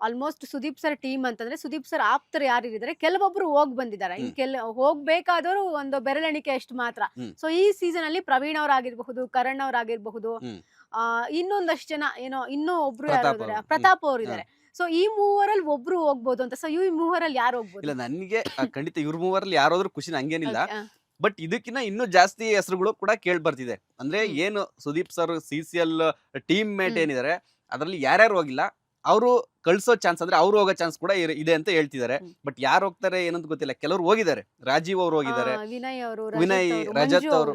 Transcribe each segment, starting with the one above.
Almost Sudeep sir team ಅಂತಂದ್ರೆ Sudeep sir ಆಪ್ತರು ಯಾರಿದ್ದಾರೆ ಕೆಲವೊಬ್ರು ಹೋಗ್ ಬಂದಿದ್ದಾರೆ. ಹೋಗ್ಬೇಕಾದವರು ಒಂದು ಬೆರಳೆಣಿಕೆ ಅಷ್ಟು ಮಾತ್ರ. ಸೊ ಈ ಸೀಸನ್ ಅಲ್ಲಿ ಪ್ರವೀಣ್ ಅವರಾಗಿರ್ಬಹುದು, ಕರಣ್ ಅವರಾಗಿರ್ಬಹುದು, ಇನ್ನೊಂದಷ್ಟು ಜನ ಏನೋ ಇನ್ನೂ ಒಬ್ರು ಯಾರು ಇದಾರೆ, ಪ್ರತಾಪ್ ಅವ್ರು ಇದಾರೆ. ಸೊ ಈ ಮೂವರಲ್ಲಿ ಒಬ್ರು ಹೋಗ್ಬೋದು ಅಂತ. ಸೊ ಈ ಮೂವರಲ್ಲಿ ಯಾರು ಹೋಗ್ಬೋದು? ಇಲ್ಲ, ನನಗೆ ಖಂಡಿತ ಇವ್ರ ಮೂವರಲ್ಲಿ ಯಾರಾದ್ರೂ ಖುಷಿ ನಂಗೇನಿಲ್ಲ. ಬಟ್ ಇದಕ್ಕಿಂತ ಇನ್ನೂ ಜಾಸ್ತಿ ಹೆಸರುಗಳು ಕೂಡ ಕೇಳಿ ಬರ್ತಿದೆ. ಅಂದ್ರೆ ಏನು Sudeep sir CCL team mate ಏನಿದ್ದಾರೆ ಅದ್ರಲ್ಲಿ ಯಾರ್ಯಾರು ಹೋಗಿಲ್ಲ ಅವರು ಕಳ್ಸೋ ಚಾನ್ಸ್, ಅಂದ್ರೆ ಅವ್ರು ಹೋಗೋ ಚಾನ್ಸ್ ಕೂಡ ಇದೆ ಅಂತ ಹೇಳ್ತಿದ್ದಾರೆ. ಬಟ್ ಯಾರು ಹೋಗ್ತಾರೆ ಏನಂತ ಗೊತ್ತಿಲ್ಲ. ಕೆಲವರು ಹೋಗಿದ್ದಾರೆ, ರಾಜೀವ್ ಅವ್ರು ಹೋಗಿದ್ದಾರೆ, ವಿನಯ್, ರಜತ್ ಅವರು,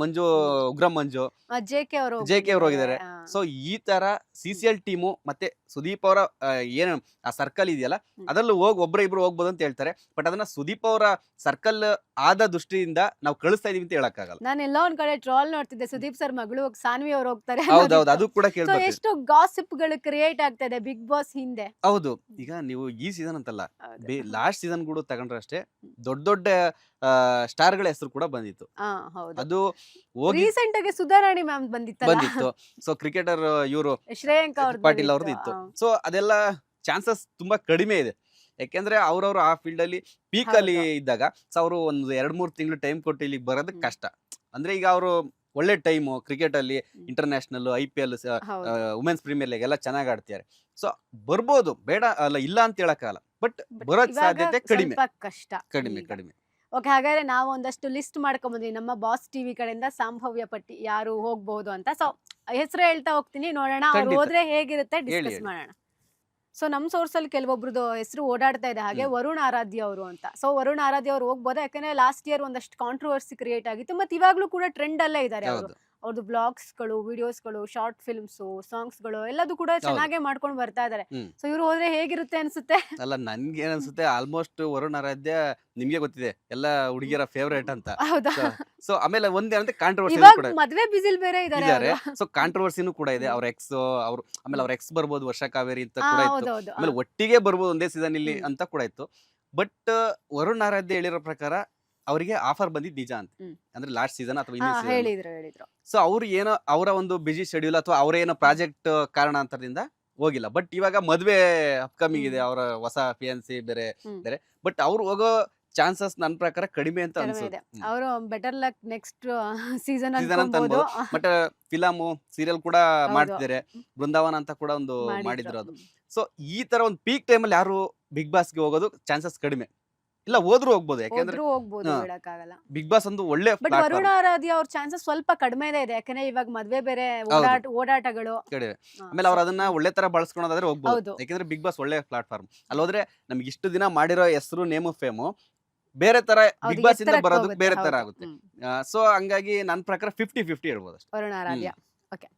ಮಂಜು, ಉಗ್ರಂ ಮಂಜು, JK ಅವ್ರು ಹೋಗಿದ್ದಾರೆ. ಸೊ ಈ ತರ CCL ಟೀಮು ಮತ್ತೆ ಸುದೀಪ್ ಅವರ ಏನು ಆ ಸರ್ಕಲ್ ಇದೆಯಲ್ಲ ಅದ್ರಲ್ಲೂ ಒಬ್ರು ಹೋಗ್ಬೋದು ಅಂತ ಹೇಳ್ತಾರೆ. ಬಟ್ ಅದನ್ನ ಸುದೀಪ್ ಅವರ ಸರ್ಕಲ್ ಆದ ದೃಷ್ಟಿಯಿಂದ ನಾವು ಕಳಿಸ್ತಾ ಇದೀವಿ ಅಂತ ಹೇಳಕ್ಕಾಗಲ್ಲ. ನಾನು ಎಲ್ಲೋ ಒಂದ್ ಕಡೆ ಟ್ರಾಲ್ ನೋಡ್ತಿದ್ದೆ, ಸುದೀಪ್ ಸರ್ ಮಗಳು ಸಾನ್ವಿ ಅವ್ರು ಹೋಗ್ತಾರೆ. ಹೌದೌದು, ಅದು ಕೂಡ ಕೇಳ್ಬೋದು. ಎಷ್ಟು ಗಾಸಿಪ್ ಗಳು ಕ್ರಿಯೇಟ್ ಆಗ್ತಾ ಇದೆ ಬಿಗ್ ಬಾಸ್ ಹಿಂದೆ. ಹೌದು, ಈಗ ನೀವು ಈ ಸೀಸನ್ ಅಂತಲ್ಲ, ಲಾಸ್ಟ್ ಸೀಸನ್ ಕೂಡ ತಗೊಂಡ್ರೆ ಅಷ್ಟೇ ದೊಡ್ಡ ಸ್ಟಾರ್ ಗಳ ಹೆಸರು ಕೂಡ ಬಂದಿತ್ತು. ಅದು ರೀಸೆಂಟ್ ಆಗಿ ಸುಧಾರಾಣಿ ಮ್ಯಾಮ್ ಬಂದಿತ್ತು. ಸೊ ಕ್ರಿಕೆಟರ್ ಇವರು ಶ್ರೇಯಾಂಕ ಪಾಟೀಲ್ ಅವ್ರದ್ದು ಇತ್ತು. ಸೊ ಅದೆಲ್ಲ ಚಾನ್ಸಸ್ ತುಂಬಾ ಕಡಿಮೆ ಇದೆ. ಯಾಕೆಂದ್ರೆ ಅವ್ರವ್ರು ಆ ಫೀಲ್ಡ್ ಅಲ್ಲಿ ಪೀಕ್ ಅಲ್ಲಿ ಇದ್ದಾಗ ಸೊ ಅವರು ಒಂದು 2-3 ತಿಂಗಳು ಟೈಮ್ ಕೊಟ್ಟು ಇಲ್ಲಿಗೆ ಬರೋದಕ್ಕೆ ಕಷ್ಟ. ಅಂದ್ರೆ ಈಗ ಅವರು ಒಳ್ಳೆ ಟೈಮು ಕ್ರಿಕೆಟ್ ಅಲ್ಲಿ, international, IPL, women's premier league ಎಲ್ಲ ಚೆನ್ನಾಗಿ ಆಡ್ತಿದ್ದಾರೆ. ಸೊ ಬರ್ಬೋದು, ಬೇಡ ಅಲ್ಲ, ಇಲ್ಲ ಅಂತ ಹೇಳಕ್ಕಾಗಲ್ಲ. ಬಟ್ ಬರೋ ಸಾಧ್ಯತೆ ಕಡಿಮೆ. ಓಕೆ, ಹಾಗಾದ್ರೆ ನಾವು ಒಂದಷ್ಟು ಲಿಸ್ಟ್ ಮಾಡ್ಕೊಂಡ್ಬಂದ್ವಿ ನಮ್ಮ ಬಾಸ್ ಟಿವಿ ಕಡೆಯಿಂದ ಸಂಭವ್ಯ ಪಟ್ಟಿ ಯಾರು ಹೋಗ್ಬಹುದು ಅಂತ. ಸೊ ಹೆಸರು ಹೇಳ್ತಾ ಹೋಗ್ತೀನಿ, ನೋಡೋಣ ಅವ್ರು ಹೋದ್ರೆ ಹೇಗಿರುತ್ತೆ ಡಿಸ್ಕಸ್ ಮಾಡೋಣ. ಸೊ ನಮ್ ಸೋರ್ಸ್ ಅಲ್ಲಿ ಕೆಲವೊಬ್ರದ್ದು ಹೆಸರು ಓಡಾಡ್ತಾ ಇದೆ, ಹಾಗೆ ವರುಣ್ ಆರಾಧ್ಯ ಅವರು ಅಂತ. ಸೊ ವರುಣ್ ಆರಾಧ್ಯ ಅವರು ಹೋಗ್ಬೋದು, ಯಾಕಂದ್ರೆ ಲಾಸ್ಟ್ ಇಯರ್ ಒಂದಷ್ಟು ಕಾಂಟ್ರವರ್ಸಿ ಕ್ರಿಯೇಟ್ ಆಗಿತ್ತು. ಮತ್ತೆ ಇವಾಗ್ಲೂ ಕೂಡ ಟ್ರೆಂಡ್ ಅಲ್ಲೇ ಇದ್ದಾರೆ ಅವರು. ಅವ್ರದ್ದು ಬ್ಲಾಗ್ಸ್ ಗಳು, ವಿಡಿಯೋಸ್ ಗಳು, ಶಾರ್ಟ್ ಫಿಲ್ಮ್ಸ್, ಸಾಂಗ್ಸ್ ಗಳು ಎಲ್ಲದೂ ಕೂಡ ಚೆನ್ನಾಗೇ ಮಾಡ್ಕೊಂಡು ಬರ್ತಾ ಇದಾರೆ. ಸೊ ಇವ್ರು ಹೋದ್ರೆ ಹೇಗಿರುತ್ತೆ ಅನ್ಸುತ್ತೆ? ಅಲ್ಲ, ನನ್ಗೆ ಏನ್ಸುತ್ತೆ, ಆಲ್ಮೋಸ್ಟ್ ವರುಣ್ ಆರಾಧ್ಯ ನಿಮ್ಗೆ ಗೊತ್ತಿದೆ ಎಲ್ಲ ಹುಡುಗಿಯರ ಫೇವರೇಟ್ ಅಂತ. ಸೊ ಆಮೇಲೆ ಒಂದೇನಂದ್ರೆ ಕಾಂಟ್ರವರ್ಸಿ ಕೂಡ, ಮದ್ವೆ ಬಿಸಿಲ್ ಬೇರೆ ಇದಾರೆ. ಸೊ ಕಾಂಟ್ರವರ್ಸಿನೂ ಕೂಡ ಇದೆ. ಅವ್ರ ಎಕ್ಸ್ ಆಮೇಲೆ ಅವ್ರ ಎಕ್ಸ್ ಬರ್ಬೋದು, ವರ್ಷ ಕಾವೇರಿ ಅಂತ ಕೂಡ ಇತ್ತು. ಆಮೇಲೆ ಒಟ್ಟಿಗೆ ಬರ್ಬೋದು ಒಂದೇ ಸೀಸನ್ ಇಲ್ಲಿ ಅಂತ ಕೂಡ ಇತ್ತು. ಬಟ್ ವರುಣ್ ಆರಾಧ್ಯ ಹೇಳಿರೋ ಪ್ರಕಾರ ಅವರಿಗೆ ಆಫರ್ ಬಂದಿದ್ ನಿಜ ಅಂತ. ಅಂದ್ರೆ ಲಾಸ್ಟ್ ಸೀಸನ್ ಅಥವಾ ಹೇಳಿದ್ರು. ಸೊ ಅವ್ರು ಏನೋ ಅವರ ಒಂದು ಬಿಜಿ ಶೆಡ್ಯೂಲ್ ಅಥವಾ ಅವರ ಏನೋ ಪ್ರಾಜೆಕ್ಟ್ ಕಾರಣಾಂತರದಿಂದ ಹೋಗಿಲ್ಲ. ಬಟ್ ಇವಾಗ ಮದ್ವೆ ಅಪ್ಕಮಿಂಗ್ ಇದೆ, ಅವರ ಹೊಸ ಫಿಯಾನ್ಸಿ ಬೇರೆ. ಬಟ್ ಅವ್ರು ಹೋಗೋ ಚಾನ್ಸಸ್ ನನ್ನ ಪ್ರಕಾರ ಕಡಿಮೆ ಅಂತ ಅನ್ಸುತ್ತೆ. ಅವರು ಬೆಟರ್ ಲಕ್ ನೆಕ್ಸ್ಟ್ ಸೀಸನ್ ಅಂತ ಅನ್ಬೋದು. ಬಟ್ ಫಿಲಮು, ಸೀರಿಯಲ್ ಕೂಡ ಮಾಡ್ತಿದ್ದಾರೆ. ಬೃಂದಾವನ ಅಂತ ಕೂಡ ಒಂದು ಮಾಡಿದ್ರು ಅದು. ಸೊ ಈ ತರ ಒಂದು ಪೀಕ್ ಟೈಮಲ್ಲಿ ಯಾರು ಬಿಗ್ ಬಾಸ್ಗೆ ಹೋಗೋದು ಚಾನ್ಸಸ್ ಕಡಿಮೆ. ಇಲ್ಲ, ಹೋದ್ರು ಹೋಗ್ಬೋದು, ಯಾಕಂದ್ರೆ ಬಿಗ್ ಬಾಸ್ ಒಂದು ಒಳ್ಳೆ. ಬಟ್ ವರುಣ ಆರಾಧ್ಯ ಅವ್ರ ಚಾನ್ಸಸ್ ಸ್ವಲ್ಪ ಕಡಿಮೆ ಇದೆ, ಯಾಕಂದ್ರೆ ಇವಾಗ ಮದ್ವೆ ಬೇರೆ, ಓಡಾಟಗಳು. ಆಮೇಲೆ ಅವ್ರು ಅದನ್ನ ಒಳ್ಳೆ ತರ ಬಳಸ್ಕೊಳೋದಾದ್ರೆ ಹೋಗ್ಬೋದು, ಯಾಕಂದ್ರೆ ಬಿಗ್ ಬಾಸ್ ಒಳ್ಳೆ ಪ್ಲಾಟ್ಫಾರ್ಮ್. ಅಲ್ಲೋದ್ರೆ ನಮ್ಗೆ ಇಷ್ಟು ದಿನ ಮಾಡಿರೋ ಹೆಸರು, ನೇಮು, ಫೇಮು ಬೇರೆ ತರ, ಬಿಗ್ ಬಾಸ್ ಇಂದ ಬರೋದಕ್ಕೆ ಬೇರೆ ತರ ಆಗುತ್ತೆ. ಸೊ ಹಂಗಾಗಿ ನನ್ನ ಪ್ರಕಾರ 50-50 ಹೇಳ್ಬೋದು ಅಷ್ಟೇ. ವರುಣ ಆರಾಧ್ಯ. ಓಕೆ,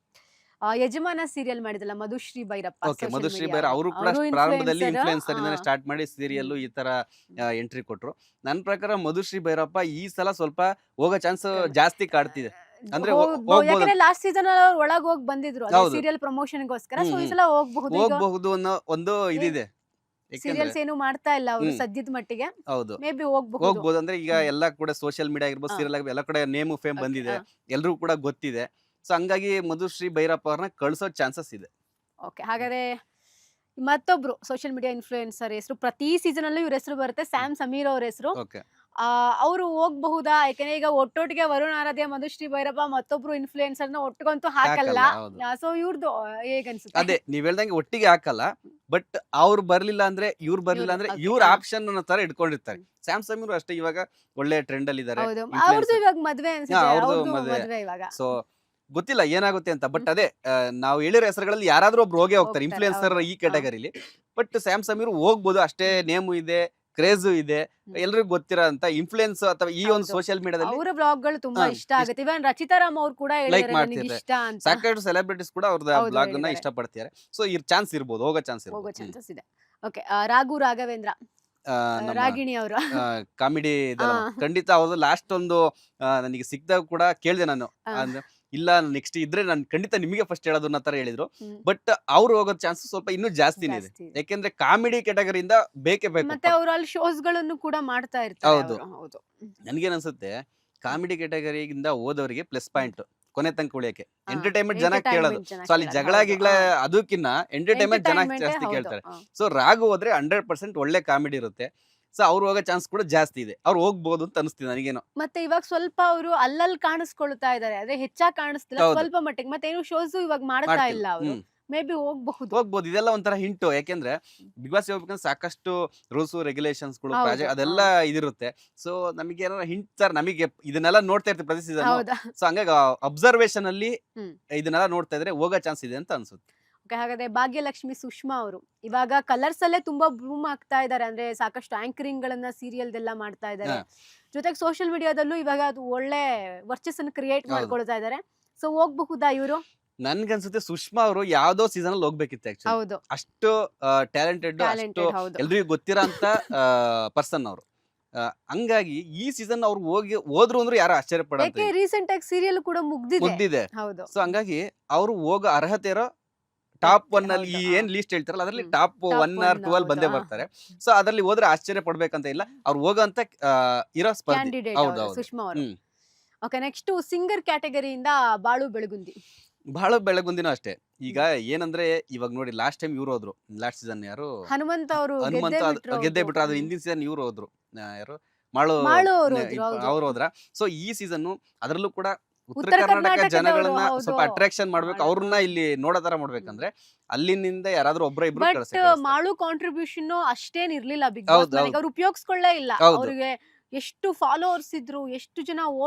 ಯಜಮಾನ ಸೀರಿಯಲ್ ಮಾಡಿದಲ್ಲ ಮಧುಶ್ರೀ ಭೈರಪ್ಪ. ಮಧುಶ್ರೀ ಭೈರಪ್ಪ ಅವರು ಕೂಡ ಪ್ರಾರಂಭದಲ್ಲಿ ಇನ್ಫ್ಲುಯೆನ್ಸರ್ ಇಂದ ಸ್ಟಾರ್ಟ್ ಮಾಡಿ ಸೀರಿಯಲ್ ಈ ತರ ಎಂಟ್ರಿ ಕೊಟ್ರು. ನನ್ನ ಪ್ರಕಾರ ಮಧುಶ್ರೀ ಭೈರಪ್ಪ ಈ ಸಲ ಸ್ವಲ್ಪ ಹೋಗೋ ಚಾನ್ಸ್ ಜಾಸ್ತಿ ಕಾಡ್ತಿದೆ. ಅಂದ್ರೆ ಲಾಸ್ಟ್ ಸೀಸನ್ ಒಳಗ್ ಹೋಗಿ ಬಂದಿದ್ರು ಸೀರಿಯಲ್ ಪ್ರಮೋಷನ್ ಗೋಸ್ಕರ. ಸೊ ಈ ಸಲ ಹೋಗ್ಬಹುದು ಅನ್ನೋ ಒಂದು ಇದಿದೆ. ಸೀರಿಯಲ್ಸ್ ಏನು ಮಾಡ್ತಾ ಇಲ್ಲ ಅವರು ಸದ್ಯದ ಮಟ್ಟಿಗೆ. ಹೌದು, ಮೇ ಬಿ ಹೋಗ್ಬಹುದು. ಅಂದ್ರೆ ಈಗ ಎಲ್ಲಾ ಕೂಡ ಸೋಷಿಯಲ್ ಮೀಡಿಯಾ ಆಗಿರ್ಬೋದು, ಸೀರಿಯಲ್ ಆಗಿರ್ಬೋದು, ಎಲ್ಲ ಕಡೆ ನೇಮು ಫೇಮ್ ಬಂದಿದೆ, ಎಲ್ರಿಗೂ ಕೂಡ ಗೊತ್ತಿದೆ. ಸೊ ಹಂಗಾಗಿ ಮಧುಶ್ರೀ ಭೈರಪ್ಪ ಅವ್ರನ್ನ ಕಳ್ಸೋ ಚಾನ್ಸಸ್ ಇದೆ. ಓಕೆ, ಹಾಗಾದ್ರೆ ಮತ್ತೊಬ್ರು ಸೋಷಿಯಲ್ ಮೀಡಿಯಾ ಇನ್ಫ್ಲೂಯೆನ್ಸರ್ ಹೆಸರು ಪ್ರತಿ ಸೀಸನ್ ಅಲ್ಲೂ ಇವ್ರ ಹೆಸರು ಬರುತ್ತೆ, ಸ್ಯಾಮ್ ಸಮೀರ್ ಅವ್ರ ಹೆಸರು. ಅವರು ಹೋಗಬಹುದಾ? ಯಾಕಂದ್ರೆ ಈಗ ಒಟ್ಟೊಟ್ಟಿಗೆ ವರುಣ್ ಆರಾಧ್ಯ, ಮಧುಶ್ರೀ ಭೈರಪ್ಪ, ಮತ್ತೊಬ್ರು ಇನ್ಫ್ಲೂಯೆನ್ಸರ್ ನ ಒಟ್ಟಿಗಂತೂ ಹಾಕಲ್ಲ. ಸೊ ಇವ್ರದ್ದು ಹೇಗನ್ಸುತ್ತೆ? ಅದೇ ನೀವ್ ಹೇಳ್ದಂಗೆ ಒಟ್ಟಿಗೆ ಹಾಕಲ್ಲ. ಬಟ್ ಅವ್ರು ಬರ್ಲಿಲ್ಲ ಅಂದ್ರೆ ಇವ್ರು ಬರ್ಲಿಲ್ಲ ಅಂದ್ರೆ ಇವ್ರ ಆಪ್ಷನ್ ಅನ್ನೋ ತರ ಇಟ್ಕೊಂಡಿರ್ತಾರೆ. ಸ್ಯಾಮ್ ಸಮೀರ್ ಅಷ್ಟೇ ಇವಾಗ ಒಳ್ಳೆ ಟ್ರೆಂಡ್ ಅಲ್ಲಿ ಇದಾರೆ. ಅವ್ರದ್ದು ಇವಾಗ ಮದ್ವೆ ಅನ್ಸುತ್ತೆ. ಸೊ ಗೊತ್ತಿಲ್ಲ ಏನಾಗುತ್ತೆ ಅಂತ. ಬಟ್ ಅದೇ ನಾವು ಹೇಳಿರೋ ಹೆಸರುಗಳಲ್ಲಿ ಯಾರಾದ್ರೂ ಒಬ್ರು ಹೋಗೇ ಹೋಗ್ತಾರೆ ಇನ್ಫ್ಲೂಯೆನ್ಸರ್ ಈ ಕ್ಯಾಟಗರಿಲಿ. ಬಟ್ ಸ್ಯಾಮ್ ಸಮೀರ್ ಹೋಗ್ಬೋದು, ಅಷ್ಟೇ ನೇಮು ಇದೆ, ಕ್ರೇಜು ಇದೆ, ಎಲ್ರಿಗೂ ಗೊತ್ತಿರೋ ಅಂತ ಇನ್ಫ್ಲೂಯೆನ್ಸ್ ಅಥವಾ ಈ ಒಂದು ಸೋಷಿಯಲ್ ಮೀಡಿಯಾದಲ್ಲಿ ಅವರ ಬ್ಲಾಗ್ ಗಳು ತುಂಬಾ ಇಷ್ಟ ಆಗುತ್ತೆ. ಇವನ್ ರಚಿತಾರಾಮ್ ಅವ್ರು ಕೂಡ ಲೈಕ್ ಮಾಡ್ತಿದ್ದಾರೆ, ಸಾಕಷ್ಟು ಸೆಲೆಬ್ರಿಟೀಸ್ ಕೂಡ ಅವ್ರದ್ದು ಬ್ಲಾಗ್ ಅನ್ನ ಇಷ್ಟಪಡ್ತಾರೆ. ಸೊ ಈ ಚಾನ್ಸ್ ಇರ್ಬೋದು, ಹೋಗೋ ಚಾನ್ಸ್ ಇದೆ. ಓಕೆ, ರಾಘು ರಾಘವೇಂದ್ರ, ರಾಗಿಣಿ ಅವರು ಕಾಮಿಡಿ ಖಂಡಿತ ಅವ್ರದ್ದು ಲಾಸ್ಟ್ ಒಂದು ನನಗೆ ಸಿಕ್ದಾಗ ಕೂಡ ಕೇಳಿದೆ ನಾನು. ಅಂದ್ರೆ ಇಲ್ಲ, ನೆಕ್ಸ್ಟ್ ಇದ್ರೆ ನಾನು ಖಂಡಿತ ನಿಮಗೆ ಫಸ್ಟ್ ಹೇಳೋದು ಅನ್ನೋ ತರ ಹೇಳಿದ್ರು. ಬಟ್ ಅವ್ರು ಹೋಗೋ ಚಾನ್ಸ್ ಸ್ವಲ್ಪ ಇನ್ನೂ ಜಾಸ್ತಿನೇ ಇದೆ, ಯಾಕೆಂದ್ರೆ ಕಾಮಿಡಿ ಕ್ಯಾಟಗರಿಯಿಂದ ಬೇಕೇ ಬೇಕು. ಮತ್ತೆ ಅವರು ಅಲ್ಲಿ ಶೋಸ್ ಗಳನ್ನು ಕೂಡ ಮಾಡ್ತಾ ಇರ್ತಾರೆ. ಹೌದು, ನನ್ಗೇನ್ ಅನ್ಸುತ್ತೆ, ಕಾಮಿಡಿ ಕ್ಯಾಟಗರಿಯಿಂದ ಹೋದವರಿಗೆ ಪ್ಲಸ್ ಪಾಯಿಂಟ್, ಕೊನೆ ತನಕ ಉಳಿಯಕ್ಕೆ. ಎಂಟರ್ಟೈನ್ಮೆಂಟ್ ಜನ ಕೇಳೋದು. ಸೊ ಅಲ್ಲಿ ಜಗಳ ಗಿಗಳ ಅದಕ್ಕಿನ್ನ ಎಂಟರ್ಟೈನ್ಮೆಂಟ್ ಜನ ಜಾಸ್ತಿ ಕೇಳ್ತಾರೆ. ಸೊ ರಾಘು ಹೋದ್ರೆ 100% ಒಳ್ಳೆ ಕಾಮಿಡಿ ಇರುತ್ತೆ. ಸೊ ಅವ್ರು ಹೋಗೋ ಚಾನ್ಸ್ ಕೂಡ ಜಾಸ್ತಿ ಇದೆ. ಅವ್ರು ಹೋಗ್ಬೋದು ಅಂತ ಅನಿಸ್ತಿದೆ ನನಗೇನೋ. ಮತ್ತೆ ಇವಾಗ ಸ್ವಲ್ಪ ಅವರು ಅಲ್ಲಲ್ಲಿ ಕಾಣಿಸ್ಕೊಳ್ತಾ ಇದಾರೆ, ಅದೇ ಹೆಚ್ಚಾಗಿ ಕಾಣಿಸ್ತಿಲ್ಲ ಸ್ವಲ್ಪ ಮಟ್ಟಿಗೆ. ಮತ್ತೆ ಏನು ಶೋಸ್ ಇವಾಗ ಮಾಡ್ತಾ ಇಲ್ಲ ಅವರು. ಮೇ ಬಿ ಹೋಗ್ಬಹುದು. ಇದೆಲ್ಲ ಒಂಥರ ಹಿಂಟು. ಯಾಕೆಂದ್ರೆ ಬಿಗ್ ಬಾಸ್ ಹೋಗ್ಬೇಕಂದ್ರೆ ಸಾಕಷ್ಟು ರೂಲ್ಸ್ ರೆಗ್ಯುಲೇಷನ್ಸ್ ಗಳು ಅದೆಲ್ಲ ಇದಿರುತ್ತೆ. ಸೊ ನಮಗೆ ಏನಾರ ಹಿಂಟ್ ಸರ್, ನಮಗೆ ಇದನ್ನೆಲ್ಲ ನೋಡ್ತಾ ಇರ್ತೀವಿ ಪ್ರತಿ ಸೀಸನ್. ಸೊ ಹಂಗಾಗಿ ಅಬ್ಸರ್ವೇಷನ್ ಅಲ್ಲಿ ಇದನ್ನೆಲ್ಲ ನೋಡ್ತಾ ಇದ್ರೆ ಹೋಗೋ ಚಾನ್ಸ್ ಇದೆ ಅಂತ ಅನ್ಸುತ್ತೆ. ಹಾಗಾದ್ರೆ ಭಾಗ್ಯಲಕ್ಷ್ಮಿ ಸುಷ್ಮಾ ಅವರು ಇವಾಗ ಕಲರ್ಸ್ ಅಲ್ಲೇ ತುಂಬಾ ಬೂಮ್ ಆಗ್ತಾ ಇದಾರೆ. ಅಂದ್ರೆ ಸಾಕಷ್ಟು ಆಂಕರಿಂಗ್ ಗಳನ್ನ ಸೀರಿಯಲ್ ಎಲ್ಲ ಮಾಡ್ತಾ ಇದಾರೆ. ಜೊತೆಗೆ ಸೋಷಿಯಲ್ ಮೀಡಿಯಾದಲ್ಲೂ ಇವಾಗ ಅದು ಒಳ್ಳೆ ವರ್ಚಸ್ಸನ್ನು ಕ್ರಿಯೇಟ್ ಮಾಡ್ಕೊಳ್ತಾ ಇದಾರೆ. ಸೊ ಹೋಗ್ಬಹುದಾ ಇವರು? ನನ್ಗನ್ಸುತ್ತೆ ಸುಷ್ಮಾ ಅವರು ಯಾವ್ದೋ ಸೀಸನ್ ಅಲ್ಲಿ ಹೋಗ್ಬೇಕಿತ್ತು ಆಕ್ಚುಲಿ. ಅಷ್ಟು ಟ್ಯಾಲೆಂಟೆಡ್, ಅಷ್ಟು ಎಲ್ರಿಗೂ ಗೊತ್ತಿರೋ ಅಂತ ಪರ್ಸನ್ ಅವರು. ಹಂಗಾಗಿ ಈ ಸೀಸನ್ ಅವ್ರು ಹೋದ್ರು ಅಂದ್ರೆ ಯಾರು ಆಶ್ಚರ್ಯ ಪಡೋದು. ರೀಸೆಂಟ್ ಆಗಿ ಸೀರಿಯಲ್ ಕೂಡ ಮುಗ್ದಿದೆ. ಸೊ ಹಂಗಾಗಿ ಅವ್ರು ಹೋಗೋ ಅರ್ಹತೆ ಇರೋ ಟಾಪ್ 1 ಅಲ್ಲಿ ಈ ಏನ್ ಲೀಸ್ಟ್ ಹೇಳ್ತಾರಲ್ಲ ಅದ್ರಲ್ಲಿ ಟಾಪ್ 1 or 2 ಅಲ್ಲಿ ಬಂದೇ ಬರ್ತಾರೆ. ಸೊ ಅದ್ರಲ್ಲಿ ಹೋದ್ರೆ ಆಶ್ಚರ್ಯ ಪಡ್ಬೇಕಂತ ಇಲ್ಲ. ಅವ್ರು ಹೋಗಂತ ಇರೋ ಸ್ಪರ್ಧೆ. ಸುಷ್ಮಾ ಅವರು. ಓಕೆ, ನೆಕ್ಸ್ಟ್ ಸಿಂಗರ್ ಕ್ಯಾಟಗರಿಯಿಂದ ಬಾಳು ಬೆಳಗುಂದಿನೂ ಅಷ್ಟೇ. ಈಗ ಏನಂದ್ರೆ ಇವಾಗ ನೋಡಿ, ಲಾಸ್ಟ್ ಟೈಮ್ ಇವ್ರು ಹೋದ್ರು. ಲಾಸ್ಟ್ ಸೀಸನ್ ಯಾರು ಹನುಮಂತ ಗೆದ್ದೇ ಬಿಟ್ರು. ಅದು ಹಿಂದಿನ ಸೀಸನ್ ಇವ್ರು ಹೋದ್ರು. ಯಾರು ಮಾಳು ಅವ್ರು ಹೋದ್ರ. ಸೊ ಈ ಸೀಸನ್ ಅದ್ರಲ್ಲೂ ಕೂಡ ಉತ್ತರ ಕರ್ನಾಟಕ ಜನಗಳನ್ನ ಸ್ವಲ್ಪ ಅಟ್ರಾಕ್ಷನ್ ಮಾಡ್ಬೇಕು, ಅವ್ರನ್ನ ಇಲ್ಲಿ ನೋಡೋ ತರ ಮಾಡ್ಬೇಕಂದ್ರೆ ಅಲ್ಲಿನಿಂದ ಯಾರಾದ್ರೂ ಇಬ್ರು ಮಾಳು ಕಾಂಟ್ರಿಬ್ಯೂಷನ್ ಅಷ್ಟೇನ್ ಇರ್ಲಿಲ್ಲ ಬಿಗ್ ಬಾಸ್. ಅವ್ರು ಉಪಯೋಗಿಸ್ಕೊಳ್ಳೇ ಇಲ್ಲ. ಅವ್ರಿಗೆ ಎಷ್ಟು ಫಾಲೋವರ್ಸ್ ಇದ್ರು, ಎಷ್ಟು ಜನ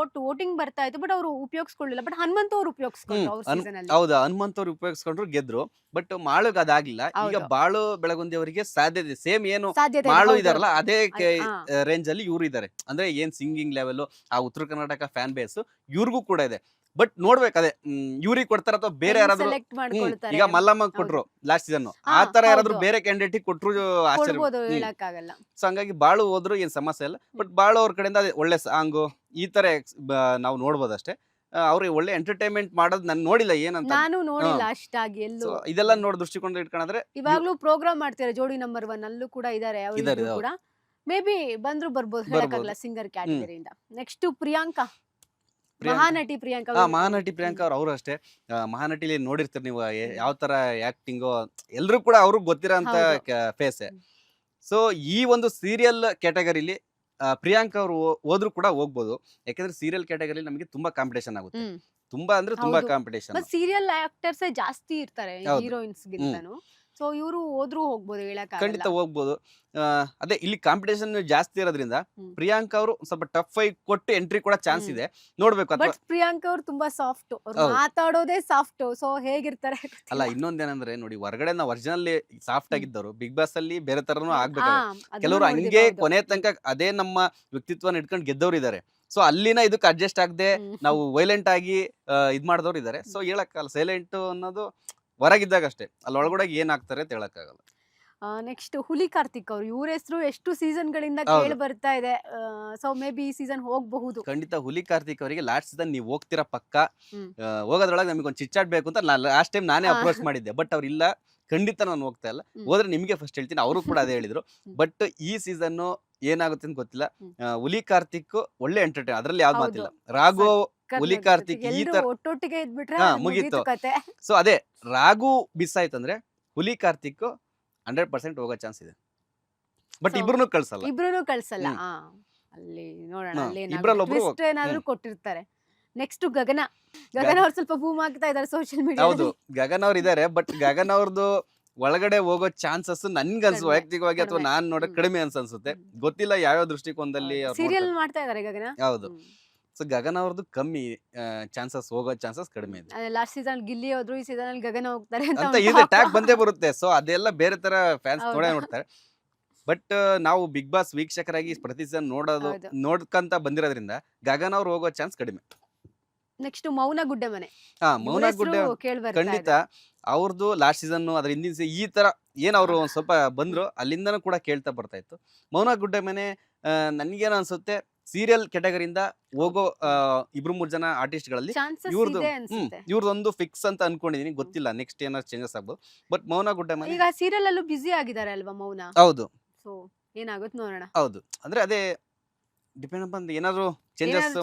ವೋಟಿಂಗ್ ಬರ್ತಾ ಇತ್ತು, ಬಟ್ ಅವರು ಉಪಯೋಗಿಸ್ಕೊಳ್ಳಿಲ್ಲ. ಬಟ್ ಹನುಮಂತ ಅವ್ರು ಉಪಯೋಗಿಸ್ಕೊಂಡ್ರು. ಹೌದಾ, ಹನುಮಂತ ಅವ್ರು ಉಪಯೋಗಿಸ್ಕೊಂಡ್ರು, ಗೆದ್ರು. ಬಟ್ ಮಾಳುಗ್ ಅದಾಗ್ಲಿಲ್ಲ. ಈಗ ಬಾಳು ಬೆಳಗುಂದಿ ಅವರಿಗೆ ಸಾಧ್ಯತೆ ಸೇಮ್ ಏನು ಮಾಳು ಇದಾರಲ್ಲ ಅದೇ ರೇಂಜ್ ಅಲ್ಲಿ ಇವ್ರು ಇದಾರೆ. ಅಂದ್ರೆ ಏನ್ ಸಿಂಗಿಂಗ್ ಲೆವೆಲ್, ಆ ಉತ್ತರ ಕರ್ನಾಟಕ ಫ್ಯಾನ್ ಬೇಸ್ ಇವ್ರಿಗೂ ಕೂಡ ಇದೆ. ಬಟ್ ನೋಡ್ಬೇಕು ಅದೇ ಇವ್ರಿಗೆ ಕೊಡ್ತಾರ ಅಥವಾ ಬೇರೆ ಯಾರಾದ್ರೂ. ಈಗ ಮಲ್ಲಮ್ಮ ಕೊಟ್ರು ಲಾಸ್ಟ್ ಸೀಸನ್, ಆ ತರ ಯಾರಾದ್ರೂ ಬೇರೆ ಕ್ಯಾಂಡಿಡೇಟ್ ಕೊಟ್ರು ಆಶ್ಚರ್ಯ. ಸೊ ಹಂಗಾಗಿ ಬಾಳು ಹೋದ್ರು ಏನ್ ಸಮಸ್ಯೆ ಇಲ್ಲ. ಬಟ್ ಬಾಳು ಅವ್ರ ಕಡೆಯಿಂದ ಅದೇ ಒಳ್ಳೆ ಸಾಂಗು ಈ ತರ ನಾವು ನೋಡ್ಬೋದು ಅಷ್ಟೇ. ಅವ್ರಿಗೆ ಒಳ್ಳೆ ಎಂಟರ್ಟೈನ್ಮೆಂಟ್ ಮಾಡೋದು ನಾನು ನೋಡಿಲ್ಲ ಏನಂತ. ನಾನು ನೋಡಿಲ್ಲ ಅಷ್ಟಾಗಿ ಎಲ್ಲೂ. ಇದೆಲ್ಲ ನೋಡಿ ದೃಷ್ಟಿಕೋನ ಇಟ್ಕೊಂಡ್ರೆ ಇವಾಗ್ಲೂ ಪ್ರೋಗ್ರಾಮ್ ಮಾಡ್ತಾರೆ ಜೋಡಿ ನಂಬರ್ 1 ಅಲ್ಲೂ ಕೂಡ ಇದಾರೆ. ಕೂಡ ಮೇ ಬಿ ಬಂದ್ರು ಬರ್ಬೋದು, ಹೇಳಕ್ಕಾಗಲ್ಲ ಸಿಂಗರ್ ಕ್ಯಾಟಗರಿಯಿಂದ. ನೆಕ್ಸ್ಟ್ ಪ್ರಿಯಾಂಕಾ, ಮಹಾನಟಿ ಪ್ರಿಯಾಂಕಾ ಅವ್ರು ಅಷ್ಟೇ. ಮಹಾನಟಿಲಿ ನೋಡಿರ್ತೀರಿ ನೀವು ಯಾವ ತರ ಆಕ್ಟಿಂಗು, ಎಲ್ರು ಕೂಡ ಅವ್ರಿಗೆ ಗೊತ್ತಿರೋ ಅಂತ ಫೇಸ್. ಸೊ ಈ ಒಂದು ಸೀರಿಯಲ್ ಕ್ಯಾಟಗರಿಲಿ ಪ್ರಿಯಾಂಕಾ ಅವರು ಹೋದ್ರು ಕೂಡ ಹೋಗ್ಬೋದು. ಯಾಕಂದ್ರೆ ಸೀರಿಯಲ್ ಕ್ಯಾಟಗರಿ ನಮಗೆ ತುಂಬಾ ಕಾಂಪಿಟೇಷನ್ ಆಗುತ್ತೆ. ತುಂಬಾ ಅಂದ್ರೆ ತುಂಬಾ ಕಾಂಪಿಟೇಷನ್. ಸೀರಿಯಲ್ ಆಕ್ಟರ್ಸ್ ಜಾಸ್ತಿ ಇರ್ತಾರೆ ಹೀರೋಯಿನ್ಸ್ ಗಿಂತನೂ. ಸೊ ಇವರು ಹೋದ್ರು ಹೋಗ್ಬೋದು, ಖಂಡಿತ ಹೋಗ್ಬೋದು. ಅದೇ ಇಲ್ಲಿ ಕಾಂಪಿಟೇಷನ್ ಜಾಸ್ತಿ ಇರೋದ್ರಿಂದ ಪ್ರಿಯಾಂಕಾ ಅವರು ಸ್ವಲ್ಪ ಟಫ್ ಆಗಿ ಕೊಟ್ಟು ಎಂಟ್ರಿ ಕೂಡ ಚಾನ್ಸ್ ಇದೆ, ನೋಡ್ಬೇಕು. ಪ್ರಿಯಾಂಕಾ ಅವ್ರು ತುಂಬಾ ಸಾಫ್ಟ್, ಮಾತಾಡೋದೇ ಸಾಫ್ಟ್. ಸೊ ಹೇಗಿರ್ತಾರೆ ಅಲ್ಲ. ಇನ್ನೊಂದೇನಂದ್ರೆ ನೋಡಿ, ಹೊರಗಡೆ ನಾವು ಒರಿಜಿನಲ್ ಸಾಫ್ಟ್ ಆಗಿದ್ದವರು ಬಿಗ್ ಬಾಸ್ ಅಲ್ಲಿ ಬೇರೆ ತರನು ಆಗ್ಬೇಕು. ಕೆಲವರು ಹಂಗೆ ಕೊನೆ ತನಕ ಅದೇ ನಮ್ಮ ವ್ಯಕ್ತಿತ್ವನ ಇಟ್ಕೊಂಡು ಗೆದ್ದವ್ರು ಇದಾರೆ. ಸೊ ಅಲ್ಲಿನ ಇದಕ್ಕೆ ಅಡ್ಜಸ್ಟ್ ಆಗದೆ ನಾವು ವೈಲೆಂಟ್ ಆಗಿ ಇದ್ ಮಾಡಿದವ್ರು ಇದಾರೆ. ಸೊ ಹೇಳಕ್ಕಲ್ಲ, ಸೈಲೆಂಟ್ ಅನ್ನೋದು ಹೊರಗಿದ್ದಾಗ ಅಷ್ಟೇ, ಅಲ್ಲಿ ಒಳಗಡೆ ಏನಾಗ್ತಾರೆ ಅಂತ ಹೇಳಕ್ಕಾಗಲ್ಲ. ನೆಕ್ಸ್ಟ್ ಹುಲಿ ಕಾರ್ತಿಕ್ ಅವರು, ಇವ್ರ ಹೆಸರು ಎಷ್ಟು ಸೀಸನ್ ಗಳಿಂದ ಕೇಳಿ ಬರ್ತಾ ಇದೆ. ಸೊ ಮೇ ಬಿ ಈ ಸೀಸನ್ ಹೋಗಬಹುದು. ಖಂಡಿತ ಹುಲಿ ಕಾರ್ತಿಕ್ ಅವರಿಗೆ ಲಾಸ್ಟ್ ಸೀಸನ್ ನೀವು ಹೋಗ್ತೀರಾ ಪಕ್ಕ. ಹೋಗೋದ್ರೊಳಗೆ ನಮಗೆ ಒಂದು ಚಿಚ್ಚಾಡ್ಬೇಕು ಅಂತ ಲಾಸ್ಟ್ ಟೈಮ್ ನಾನೇ ಅಪ್ರೋಚ್ ಮಾಡಿದ್ದೆ. ಬಟ್ ಅವ್ರು ಇಲ್ಲ, ಖಂಡಿತ ನಾನು ಹೋಗ್ತಾ ಇಲ್ಲ, ಹೋದ್ರೆ ನಿಮ್ಗೆ ಫಸ್ಟ್ ಹೇಳ್ತೀನಿ. ಅವರು ಕೂಡ ಅದೇ ಹೇಳಿದ್ರು. ಬಟ್ ಈ ಸೀಸನ್ ಏನಾಗುತ್ತೆ ಅಂತ ಗೊತ್ತಿಲ್ಲ. ಹುಲಿ ಕಾರ್ತಿಕ್ ಒಳ್ಳೆ ಎಂಟರ್ಟೈನ್, ಅದ್ರಲ್ಲಿ ಯಾವ್ದು ಮಾತಿಲ್ಲ. ರಾಘು ಹುಲಿ ಕಾರ್ತಿಕ್ ಈ ತರ ಒಟ್ಟೊಟ್ಟಿಗೆ ಇದ್ಬಿಟ್ರೆ ಮುಗೀತು. ಸೊ ಅದೇ ರಾಘು ಮಿಸ್ ಆಯ್ತಂದ್ರೆ ಹುಲಿ ಕಾರ್ತಿಕ್ 100% ಹೋಗೋ ಚಾನ್ಸ್ ಇದೆ. ಬಟ್ ಇಬ್ರು ಕಳ್ಸಲ್ಲ. ಅಲ್ಲಿ ನೋಡೋಣ, ಏನಾದ್ರೂ ಕೊಟ್ಟಿರ್ತಾರೆ. ನೆಕ್ಸ್ಟ್ ಗಗನ ಅವ್ರು ಸ್ವಲ್ಪ ಬೂಮ್ ಆಗ್ತಾ ಇದಾರೆ ಸೋಷಿಯಲ್ ಮೀಡಿಯಾ. ಹೌದು, ಗಗನ್ ಅವ್ರು ಇದಾರೆ. ಬಟ್ ಗಗನ್ ಅವ್ರದ್ದು ಒಳಗಡೆ ಹೋಗೋ ಚಾನ್ಸಸ್ ನನ್ಗನ್ಸು ವೈಯಕ್ತಿಕವಾಗಿ ಅಥವಾ ನಾನ್ ನೋಡಕ್ ಕಡಿಮೆ ಅನ್ಸುತ್ತೆ. ಗೊತ್ತಿಲ್ಲ ಯಾವ್ಯಾವ ದೃಷ್ಟಿಕೋನದಲ್ಲಿ ಸೀರಿಯಲ್ ಮಾಡ್ತಾ ಇದಾರೆ ಗಗನ. ಹೌದು. ಸೊ ಗಗನ್ ಅವ್ರದ್ದು ಕಮ್ಮಿ ಚಾನ್ಸಸ್, ಹೋಗೋ ಚಾನ್ಸಸ್ ಕಡಿಮೆ ಇದೆ. ಲಾಸ್ಟ್ ಸೀಸನ್ ಗಿಲ್ಲಿ ಹೋದ್ರು, ಈ ಸೀಸನ್ ಅಲ್ಲಿ ಗಗನ ಹೋಗ್ತಾರೆ ಅಂತ ಇದೆ, ಟ್ಯಾಗ್ ಬಂದೇ ಬರುತ್ತೆ. ಸೊ ಅದೆಲ್ಲ ಬೇರೆ ತರ ಫ್ಯಾನ್ಸ್ ನೋಡ್ತಾರೆ. ಬಟ್ ನಾವು ಬಿಗ್ ಬಾಸ್ ವೀಕ್ಷಕರಾಗಿ ಪ್ರತಿ ಸೀಸನ್ ನೋಡ್ಕಂತ ಬಂದಿರೋದ್ರಿಂದ ಗಗನ್ ಅವ್ರು ಹೋಗೋ ಚಾನ್ಸ್ ಕಡಿಮೆ. ನೆಕ್ಸ್ಟ್ ಮೌನ ಗುಡ್ಡೆಮನೆ. ಮೌನ ಗುಡ್ಡೆ ಖಂಡಿತ ಅವ್ರದ್ದು ಲಾಸ್ಟ್ ಸೀಸನ್, ಅದ್ರ ಹಿಂದಿನ ಈ ತರ ಏನ್ ಅವ್ರು ಒಂದ್ ಸ್ವಲ್ಪ ಬಂದ್ರು, ಅಲ್ಲಿಂದನೂ ಕೂಡ ಕೇಳ್ತಾ ಬರ್ತಾ ಇತ್ತು. ಮೌನ ಗುಡ್ಡೆಮನೆ ನನ್ಗೇನು ಅನ್ಸುತ್ತೆ, ಸೀರಿಯಲ್ ಕ್ಯಾಟಗರಿಯಿಂದ ಹೋಗೋ 2-3 ಜನ ಆರ್ಟಿಸ್ಟ್ ಗಳಲ್ಲಿ ಇವ್ರದೊಂದು ಫಿಕ್ಸ್ ಅಂತ ಅನ್ಕೊಂಡಿದೀನಿ. ಗೊತ್ತಿಲ್ಲ ನೆಕ್ಸ್ಟ್ ಏನಾದ್ರು ಚೇಂಜಸ್ ಆಗ್ಬೋದು. ಬಟ್ ಮೌನ ಗುಡ್ಡೆಮನೆ ಈಗ ಸೀರಿಯಲ್ ಅಲ್ಲೂ ಬಿಸಿ ಆಗಿದ್ದಾರೆ ಅಲ್ವಾ ಮೌನ? ಹೌದು. ಸೊ ಏನಾಗುತ್ತೆ ನೋಡೋಣ. ಹೌದು, ಅಂದ್ರೆ ಅದೇ ಡಿಪೆಂಡ್ ಅಪಾನ್ ಏನಾದ್ರು ಚೇಂಜಸ್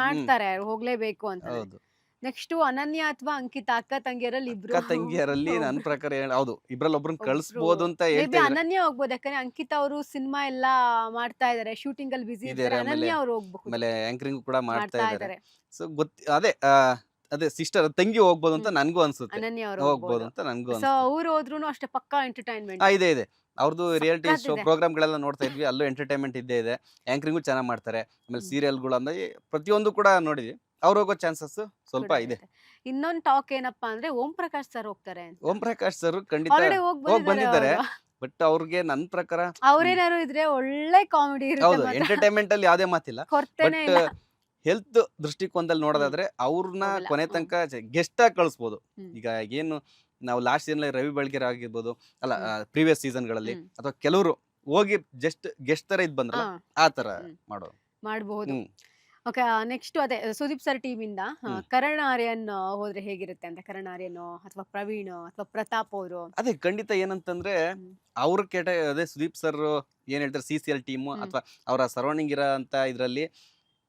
ಮಾಡ್ತಾರೆ, ಹೋಗ್ಲೇಬೇಕು ಅಂತ. ಹೌದು. ನೆಕ್ಸ್ಟ್ ಅನನ್ಯ ಅಥವಾ ಅಂಕಿತಾ ಅಕ್ಕ ತಂಗಿಯರಲ್ಲಿ ಇಬ್ರು ಅಕ್ಕ ತಂಗಿಯರಲ್ಲಿ ನನ್ನ ಪ್ರಕಾರ ಹೌದು ಇಬ್ರಲ್ಲಿ ಒಬ್ರನ್ನ ಕಳಿಸ್ಬೋದು ಅಂತ ಮೇ ಬಿ ಹೇಳ್ತಾ ಅನನ್ಯ ಹೋಗ್ಬೋದು, ಯಾಕಂದ್ರೆ ಅಂಕಿತಾ ಅವರು ಸಿನಿಮಾ ಎಲ್ಲಾ ಮಾಡ್ತಾ ಇದಾರೆ, ಶೂಟಿಂಗ್ ಅಲ್ಲಿ ಬಿಸಿ ಇದಾರೆ, ಇದ್ದಾರೆ. ಆಮೇಲೆ- ಅನನ್ಯ ಅವ್ರು ಹೋಗ್ಬಹುದು, ಆಮೇಲೆ ಆಂಕರಿಂಗ್ ಕೂಡ ಮಾಡ್ತಾ ಮಾಡ್ತಾ ಇದ್ದಾರೆ. ಇದಾರೆ. ಸೊ ಅದೇ ಸಿಸ್ಟರ್ ತಂಗಿ ಹೋಗ್ಬೋದು ಅಂತ ನನ್ಗೂ ಅನ್ಸುತ್ತೆ, ಅನನ್ಯ ಅವರು ಹೋಗ್ಬೋದು ಹೋಗ್ಬೋದು. ಅಂತ ನನ್ಗೂ ಸೊ ಅನ್ಸುತ್ತೆ. ಅವ್ರು ಹೋದ್ರು ಅಷ್ಟೇ ಪಕ್ಕಾ ಎಂಟರ್ಟೈನ್ಮೆಂಟ್. ಇದೆ ಅವ್ರದ್ದು ರಿಯಾಲಿಟಿ ಶೋ ಸಖತ್ತಿದೆ. ಪ್ರೋಗ್ರಾಮ್ಗಳೆಲ್ಲ ನೋಡ್ತಾ ಇದ್ವಿ, ಅಲ್ಲೂ ಎಂಟರ್ಟೈನ್ಮೆಂಟ್ ಇದ್ದೇ ಇದೆ, ಆಂಕರಿಂಗು ಚೆನ್ನಾಗಿ ಮಾಡ್ತಾರೆ, ಆಮೇಲೆ ಸೀರಿಯಲ್ಗಳು ಅಂದ್ರೆ ಪ್ರತಿಯೊಂದು ಕೂಡ ನೋಡಿದ್ವಿ. ಅವ್ರು ಹೋಗೋ ಚಾನ್ಸಸ್ ಸ್ವಲ್ಪ ಇದೆ. ಇನ್ನೊಂದ್ ಟಾಕ್ ಏನಪ್ಪಾ ಅಂದ್ರೆ ಓಂ ಪ್ರಕಾಶ್ ಸರ್ ಹೋಗ್ತಾರೆ ಅಂತ. ಓಂ ಪ್ರಕಾಶ್ ಸರ್ ಖಂಡಿತ ಆಲ್ರೆಡಿ ಹೋಗ್ ಬಂದಿದ್ದಾರೆ. ಬಟ್ ಅವ್ರಿಗೆ ನನ್ ಪ್ರಕಾರ ಅವ್ರೇನಾರು ಇದ್ರೆ ಒಳ್ಳೆ ಕಾಮಿಡಿ ಹೌದು ಇರುತ್ತೆ, ಎಂಟರ್ಟೈನ್ಮೆಂಟ್ ಅಲ್ಲಿ ಯಾವ್ದೇ ಮಾತಿಲ್ಲ. ಕೊರತೆನೆ ಬಟ್ ಇಲ್ಲ. ಹೆಲ್ತ್ ದೃಷ್ಟಿಕೋನದಲ್ಲಿ ನೋಡೋದಾದ್ರೆ ಅವ್ರನ್ನ ಹೋಗಲ್ಲ. ಕೊನೆ ತನಕ ಗೆಸ್ಟ್ ಆಗಿ ಕಳಿಸ್ಬೋದು. ಹ್ಮ್. ಈಗ ಏನು ನಾವು ಲಾಸ್ಟ್ ಸೀಸನ್ ರವಿ ಬೆಳಗೆರೆ ಆಗಿರ್ಬೋದು, ಅಲ್ಲ ಪ್ರೀವಿಯಸ್ ಸೀಸನ್ ಗಳಲ್ಲಿ ಅಥವಾ ಕೆಲವರು ಹೋಗಿ ಜಸ್ಟ್ ಗೆಸ್ಟ್ ತರ ಇದ್ ಬಂದ್ರಲ್ಲ, ಆ ತರ ಮಾಡೋದು ಮಾಡಬಹುದು. ಹ್ಮ್. ಓಕೆ, ನೆಕ್ಸ್ಟ್ ಅದೇ ಸುದೀಪ್ ಸರ್ ಟೀಮ್ ಇಂದ ಕರಣ್ ಆರ್ಯನ್ ಹೋದ್ರೆ ಹೇಗಿರುತ್ತೆ ಅಂತ. ಕರಣ್ ಆರ್ಯನ್ ಅಥವಾ ಪ್ರವೀಣ್ ಅಥವಾ ಪ್ರತಾಪ್ ಅವರು. ಅದೇ ಖಂಡಿತ ಏನಂತಂದ್ರೆ ಅವ್ರ ಅದೇ ಸುದೀಪ್ ಸರ್ ಏನ್ ಹೇಳ್ತಾರೆ CCL ಟೀಮ್ ಅಥವಾ ಅವರ ಸರೌಂಡಿಂಗ್ ಇರೋ ಅಂತ ಇದ್ರಲ್ಲಿ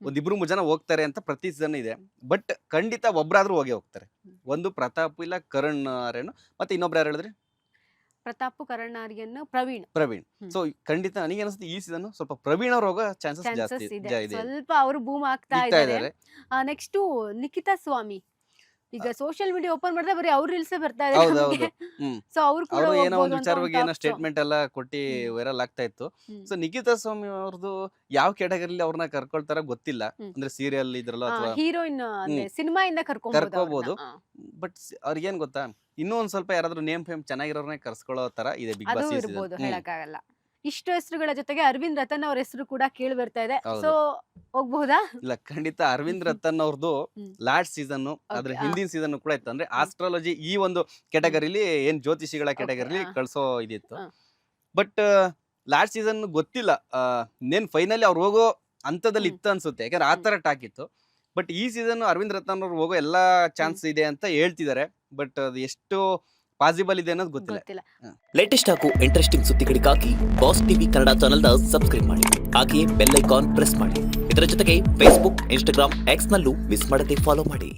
ಒಂದಿಬ್ರು ಮೂರು ಜನ ಹೋಗ್ತಾರೆ ಅಂತ ಪ್ರತಿ ಸೀಸನ್ ಇದೆ. ಬಟ್ ಖಂಡಿತ ಒಬ್ರಾದ್ರೂ ಹೋಗ್ತಾರೆ. ಒಂದು ಪ್ರತಾಪ್ ಇಲ್ಲ ಕರಣ್ ಆರ್ಯನ್, ಮತ್ತೆ ಇನ್ನೊಬ್ರು ಯಾರು ಹೇಳಿದ್ರಿ? ಪ್ರತಾಪ್, ಕರಣ್ ಆರ್ಯನ್, ಪ್ರವೀಣ್. ಸೊ ಖಂಡಿತ ನನಗೆ ಅನಿಸುತ್ತೆ ಈ ಸೀಸನ್ ಸ್ವಲ್ಪ ಪ್ರವೀಣ್ ಅವ್ರು ಹೋಗೋ ಚಾನ್ಸಸ್ ಜಾಸ್ತಿ ಇದೆ, ಇದೆ. ಸ್ವಲ್ಪ ಅವರು ಬೂಮ್ ಆಗ್ತಾ ಇದ್ದಾರೆ. ಇದ್ದಾರೆ. ನೆಕ್ಸ್ಟ್ ನಿಖಿತಾ ಸ್ವಾಮಿ. ಈಗ ಸೋಷಿಯಲ್ ಮೀಡಿಯಾ ಓಪನ್ ಮಾಡಿದ್ರೆ ಬರೀ ಅವ್ರ ರೀಲ್ಸ್ ಬರ್ತಾ ಇದೆ ಹೌದು ನಮ್ಗೆ. ಹೌದು ಹ್ಮ್ ಸೊ ಅವ್ರು ಕೂಡ ಅವರು ಏನೋ ಹೋಗ್ಬೋದು ಒಂದು ಅಂತ ವಿಚಾರವಾಗಿ ಒಂದು ಏನೋ talks. ಸ್ಟೇಟ್ಮೆಂಟ್ ಎಲ್ಲ ಕೊಟ್ಟು ವೈರಲ್ ಆಗ್ತಾ ಇತ್ತು. ಹ್ಮ್. ಸೊ ನಿಖಿತಾ ಸ್ವಾಮಿ ಅವ್ರದ್ದು ಯಾವ ಕ್ಯಾಟಗರಿಲಿ ಅವ್ರನ್ನ ಕರ್ಕೊಳ್ತಾರ ಗೊತ್ತಿಲ್ಲ. ಅಂದ್ರೆ ಸೀರಿಯಲ್ ಇದ್ರಲ್ಲ ಅಥವಾ ಹೀರೋಯಿನ್ ಸಿನಿಮಾ ಇಂದ ಕರ್ಕೋಬಹುದು. ಬಟ್ ಅವ್ರಿಗೇನ್ ಗೊತ್ತಾ, ಇನ್ನೂ ಒಂದ್ ಸ್ವಲ್ಪ ಯಾರಾದ್ರೂ ನೇಮ್ ಫೇಮ್ ಚೆನ್ನಾಗಿರೋರ್ನೇ ಕರ್ಸ್ಕೊಳ್ಳೋ ತರ ಇದೆ ಬಿಗ್ ಅದು ಬಾಸ್ ಇರ್ಬೋದು, ಸೀಸನ್. ಹೇಳಕ್ಕಾಗಲ್ಲ. ಇಷ್ಟು ಹೆಸರುಗಳ ಜೊತೆಗೆ ಅರವಿಂದ್ ರತನ್ ಅವ್ರ ಹೆಸರು ಕೂಡ ಕೇಳಿ ಬರ್ತಾ ಇದೆ. ಹೌದು. ಸೊ ಹೋಗ್ಬಹುದಾ? ಇಲ್ಲ ಖಂಡಿತ ಅರವಿಂದ್ ರತನ್ ಅವ್ರದ್ದು ಲಾಸ್ಟ್ ಸೀಸನ್ ಅದ್ರ ಹಿಂದಿನ ಸೀಸನ್ ಕೂಡ ಇತ್ತು. ಅಂದ್ರೆ ಆಸ್ಟ್ರಾಲಜಿ ಈ ಒಂದು ಕ್ಯಾಟಗರಿಲಿ ಏನ್ ಜ್ಯೋತಿಷಿಗಳ ಕ್ಯಾಟಗರಿಲಿ ಕಳ್ಸೋ ಇದಿತ್ತು. ಬಟ್ ಲಾಸ್ಟ್ ಸೀಸನ್ ಗೊತ್ತಿಲ್ಲ ಇನ್ನೇನ್ ಫೈನಲಿ ಅವ್ರು ಹೋಗೋ ಹಂತದಲ್ಲಿ ಇತ್ತು ಅನ್ಸುತ್ತೆ, ಯಾಕಂದ್ರೆ ಆ ತರ ಟಾಕ್ ಇತ್ತು. ಬಟ್ ಈ ಸೀಸನ್ ಅರವಿಂದ್ ರತನ್ ಅವ್ರು ಹೋಗೋ ಎಲ್ಲಾ ಚಾನ್ಸ್ ಇದೆ ಅಂತ ಹೇಳ್ತಿದ್ದಾರೆ. ಬಟ್ ಅದು ಎಷ್ಟು ಪಾಸಿಬಲ್ ಇದೆ ಅನ್ನೋದು ಗೊತ್ತಿಲ್ಲ. ಲೇಟೆಸ್ಟ್ ಹಾಗೂ ಇಂಟ್ರೆಸ್ಟಿಂಗ್ ಸುದ್ದಿಗಳಿಗಾಗಿ ಬಾಸ್ ಟಿವಿ ಕನ್ನಡ ಚಾನೆಲ್ನ ಸಬ್ಸ್ಕ್ರೈಬ್ ಮಾಡಿ. ಹಾಗೆಯೇ ಬೆಲ್ ಐಕಾನ್ ಪ್ರೆಸ್ ಮಾಡಿ. ಇದರ ಜೊತೆಗೆ ಫೇಸ್ಬುಕ್, ಇನ್ಸ್ಟಾಗ್ರಾಮ್, ಎಕ್ಸ್ ನಲ್ಲೂ ಮಿಸ್ ಮಾಡದೆ ಫಾಲೋ ಮಾಡಿ.